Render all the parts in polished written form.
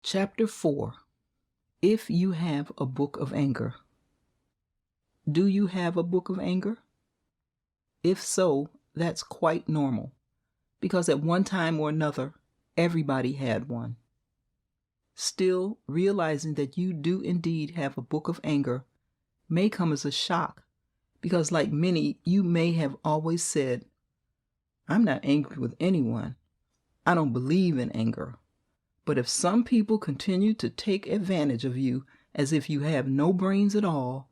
Chapter 4. If you have a book of anger. Do you have a book of anger? If so, that's quite normal, because at one time or another, everybody had one. Still, realizing that you do indeed have a book of anger may come as a shock, because like many, you may have always said, "I'm not angry with anyone. I don't believe in anger." But if some people continue to take advantage of you as if you have no brains at all,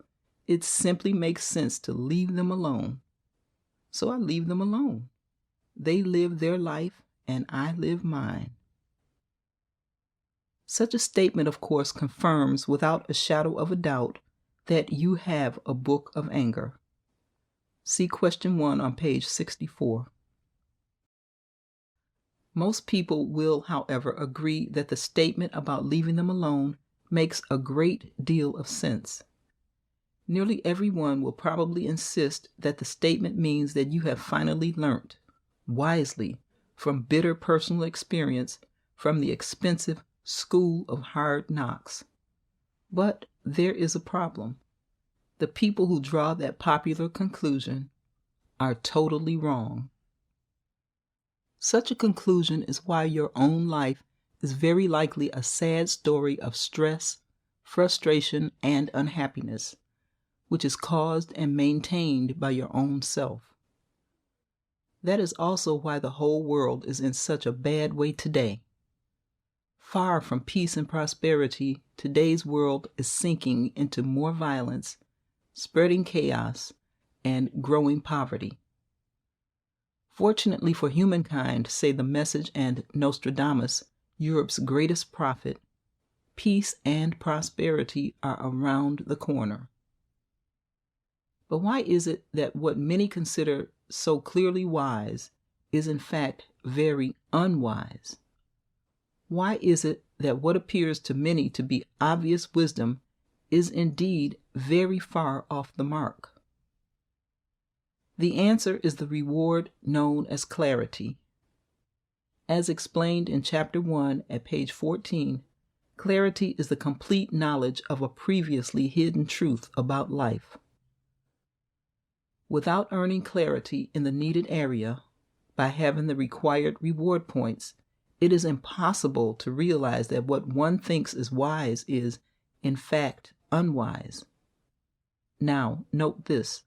it simply makes sense to leave them alone. So I leave them alone. They live their life and I live mine. Such a statement, of course, confirms without a shadow of a doubt that you have a book of anger. See question 1 on page 64. Most people will, however, agree that the statement about leaving them alone makes a great deal of sense. Nearly everyone will probably insist that the statement means that you have finally learnt, wisely, from bitter personal experience, from the expensive school of hard knocks. But there is a problem. The people who draw that popular conclusion are totally wrong. Such a conclusion is why your own life is very likely a sad story of stress, frustration, and unhappiness, which is caused and maintained by your own self. That is also why the whole world is in such a bad way today. Far from peace and prosperity, today's world is sinking into more violence, spreading chaos, and growing poverty. Fortunately for humankind, say The Message and Nostradamus, Europe's greatest prophet, peace and prosperity are around the corner. But why is it that what many consider so clearly wise is in fact very unwise? Why is it that what appears to many to be obvious wisdom is indeed very far off the mark? The answer is the reward known as clarity. As explained in Chapter 1 at page 14, clarity is the complete knowledge of a previously hidden truth about life. Without earning clarity in the needed area, by having the required reward points, it is impossible to realize that what one thinks is wise is, in fact, unwise. Now, note this.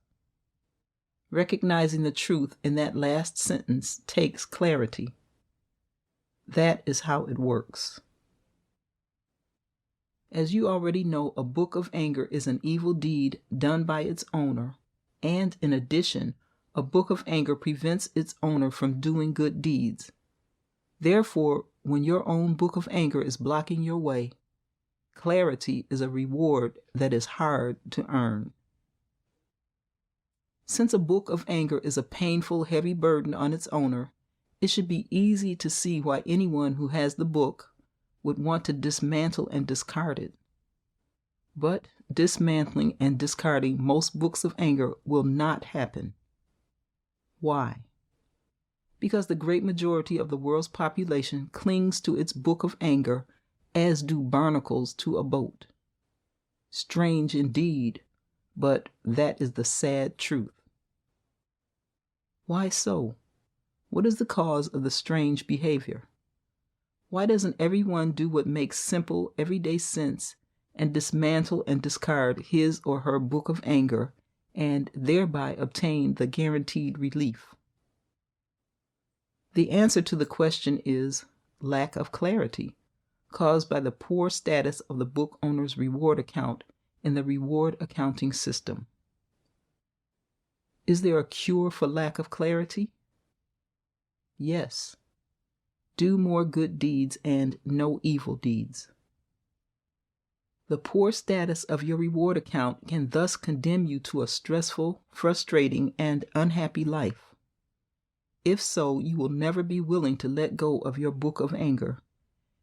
Recognizing the truth in that last sentence takes clarity. That is how it works. As you already know, a book of anger is an evil deed done by its owner, and in addition, a book of anger prevents its owner from doing good deeds. Therefore, when your own book of anger is blocking your way, clarity is a reward that is hard to earn. Since a book of anger is a painful, heavy burden on its owner, it should be easy to see why anyone who has the book would want to dismantle and discard it. But dismantling and discarding most books of anger will not happen. Why? Because the great majority of the world's population clings to its book of anger as do barnacles to a boat. Strange indeed, but that is the sad truth. Why so? What is the cause of the strange behavior? Why doesn't everyone do what makes simple, everyday sense and dismantle and discard his or her book of anger and thereby obtain the guaranteed relief? The answer to the question is lack of clarity, caused by the poor status of the book owner's reward account in the reward accounting system. Is there a cure for lack of clarity? Yes. Do more good deeds and no evil deeds. The poor status of your reward account can thus condemn you to a stressful, frustrating, and unhappy life. If so, you will never be willing to let go of your book of anger.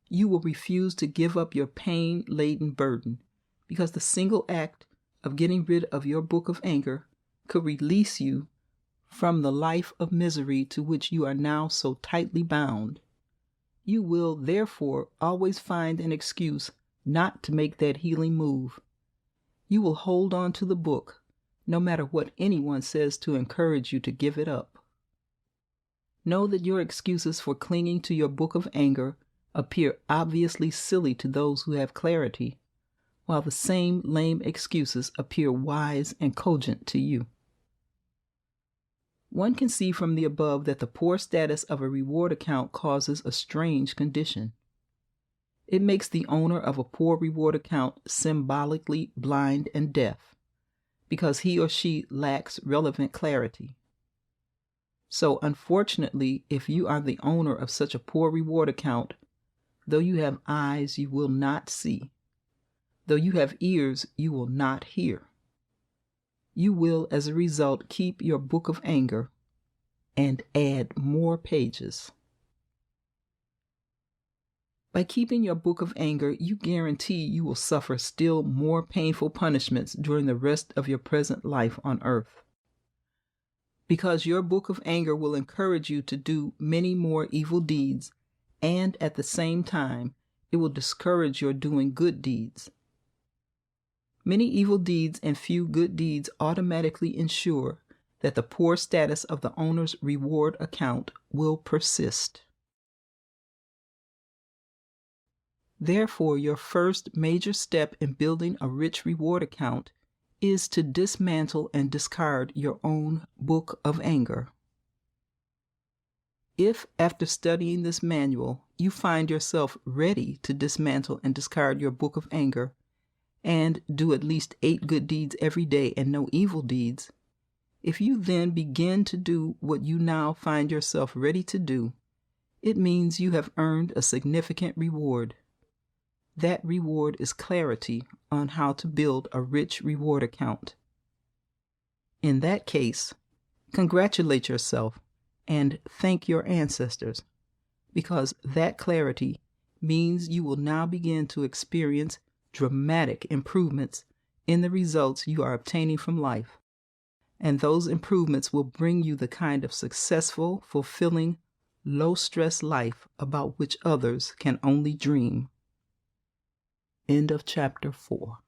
You will refuse to give up your pain-laden burden, because the single act of getting rid of your book of anger could release you from the life of misery to which you are now so tightly bound. You will, therefore, always find an excuse not to make that healing move. You will hold on to the book, no matter what anyone says to encourage you to give it up. Know that your excuses for clinging to your book of anger appear obviously silly to those who have clarity, while the same lame excuses appear wise and cogent to you. One can see from the above that the poor status of a reward account causes a strange condition. It makes the owner of a poor reward account symbolically blind and deaf, because he or she lacks relevant clarity. So, unfortunately, if you are the owner of such a poor reward account, though you have eyes, you will not see. Though you have ears, you will not hear. You will, as a result, keep your book of anger and add more pages. By keeping your book of anger, you guarantee you will suffer still more painful punishments during the rest of your present life on earth. Because your book of anger will encourage you to do many more evil deeds, and at the same time, it will discourage your doing good deeds. Many evil deeds and few good deeds automatically ensure that the poor status of the owner's reward account will persist. Therefore, your first major step in building a rich reward account is to dismantle and discard your own book of anger. If, after studying this manual, you find yourself ready to dismantle and discard your book of anger, and do at least 8 good deeds every day and no evil deeds, if you then begin to do what you now find yourself ready to do, it means you have earned a significant reward. That reward is clarity on how to build a rich reward account. In that case, congratulate yourself and thank your ancestors, because that clarity means you will now begin to experience dramatic improvements in the results you are obtaining from life, and those improvements will bring you the kind of successful, fulfilling, low-stress life about which others can only dream. End of chapter 4.